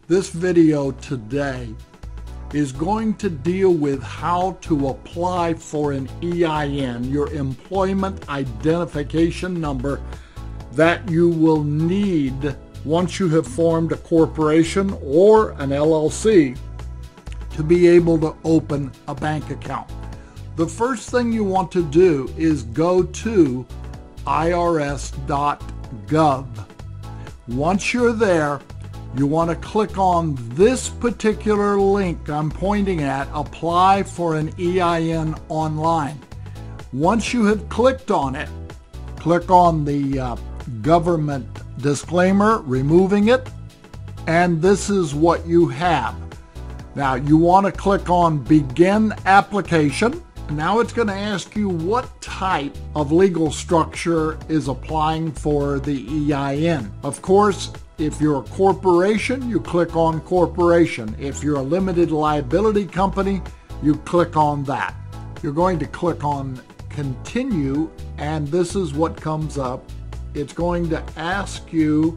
This video today is going to deal with how to apply for an EIN, your Employment Identification Number, that you will need once you have formed a corporation or an LLC to be able to open a bank account. The first thing you want to do is go to irs.gov. Once you're there, you want to click on this particular link I'm pointing at, apply for an EIN online. Once you have clicked on it, click on the government disclaimer, removing it, and this is what you have. Now you want to click on begin application. Now it's going to ask you what type of legal structure is applying for the EIN. Of course, if you're a corporation, you click on corporation. If you're a limited liability company, you click on that. You're going to click on continue, and this is what comes up. It's going to ask you,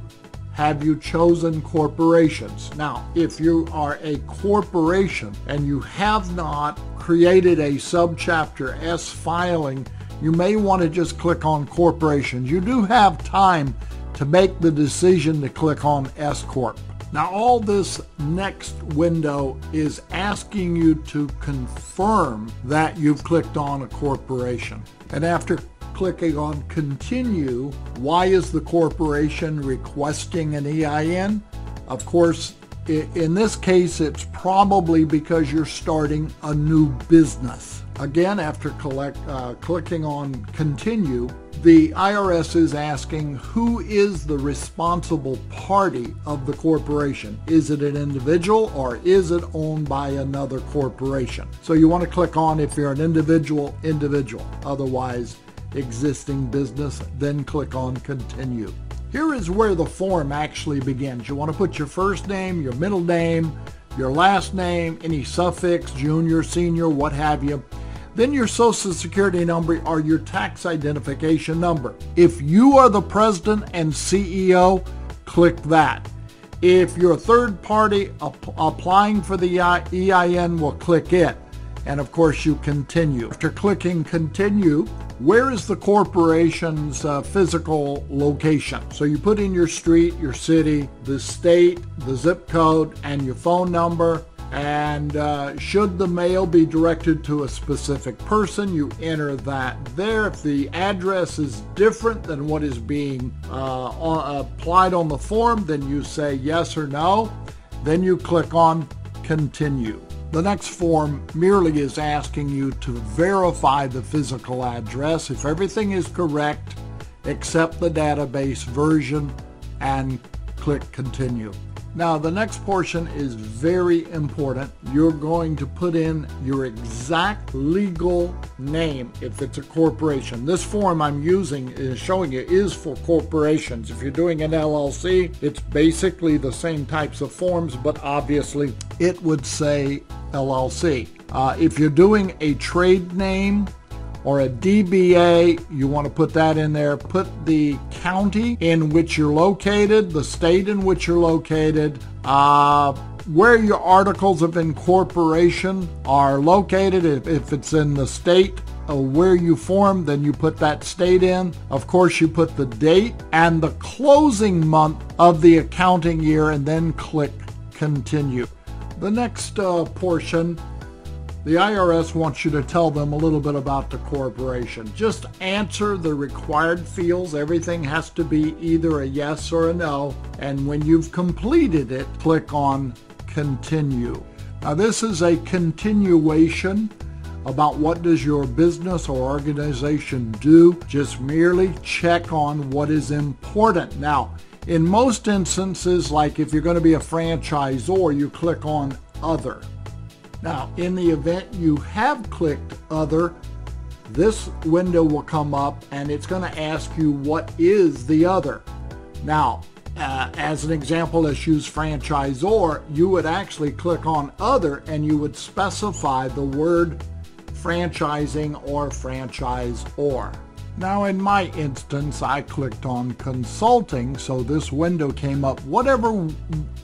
have you chosen corporations? Now, if you are a corporation and you have not created a subchapter S filing, you may want to just click on corporations. You do have time to make the decision to click on S Corp. Now, all this next window is asking you to confirm that you've clicked on a corporation. And after clicking on continue, why is the corporation requesting an EIN? Of course, in this case, it's probably because you're starting a new business. Again, after clicking on continue, the IRS is asking who is the responsible party of the corporation. Is it an individual or is it owned by another corporation? So you want to click on if you're an individual, otherwise existing business, then click on continue. Here is where the form actually begins. You want to put your first name, your middle name, your last name, any suffix, junior, senior, what have you. Then your social security number or your tax identification number. If you are the president and CEO, click that. If you're a third party applying for the EIN, we'll click it. And of course you continue. After clicking continue, where is the corporation's physical location? So you put in your street, your city, the state, the zip code, and your phone number. And should the mail be directed to a specific person, you enter that there. If the address is different than what is being applied on the form, then you say yes or no. Then you click on continue. The next form merely is asking you to verify the physical address. If everything is correct, accept the database version and click continue. Now the next portion is very important. You're going to put in your exact legal name if it's a corporation. This form I'm using is showing you is for corporations. If you're doing an LLC, it's basically the same types of forms, but obviously it would say LLC. If you're doing a trade name or a DBA, you want to put that in there. Put the county in which you're located, the state in which you're located, where your articles of incorporation are located. If it's in the state where you formed, then you put that state in. Of course, you put the date and the closing month of the accounting year, and then click continue. The next portion, the IRS wants you to tell them a little bit about the corporation. Just answer the required fields. Everything has to be either a yes or a no. And when you've completed it, click on continue. Now this is a continuation about what does your business or organization do. Just merely check on what is important. Now, in most instances, like if you're going to be a franchisor, you click on other. Now, in the event you have clicked other, this window will come up and it's going to ask you what is the other. Now, as an example, let's use franchisor. You would actually click on other and you would specify the word franchising or franchisor. Now in my instance, I clicked on consulting, so this window came up. Whatever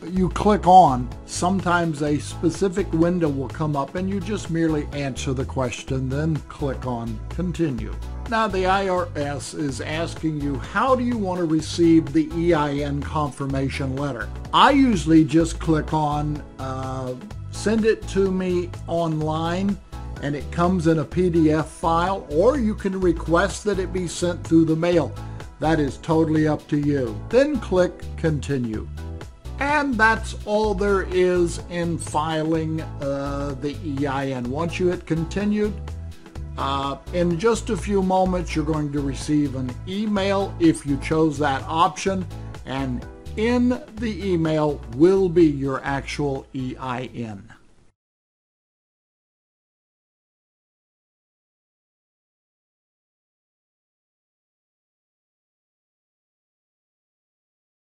you click on, sometimes a specific window will come up and you just merely answer the question, then click on continue. Now the IRS is asking you, how do you want to receive the EIN confirmation letter? I usually just click on send it to me online, and it comes in a PDF file, or you can request that it be sent through the mail. That is totally up to you. Then click continue. And that's all there is in filing the EIN. Once you hit continued, in just a few moments you're going to receive an email if you chose that option, and in the email will be your actual EIN.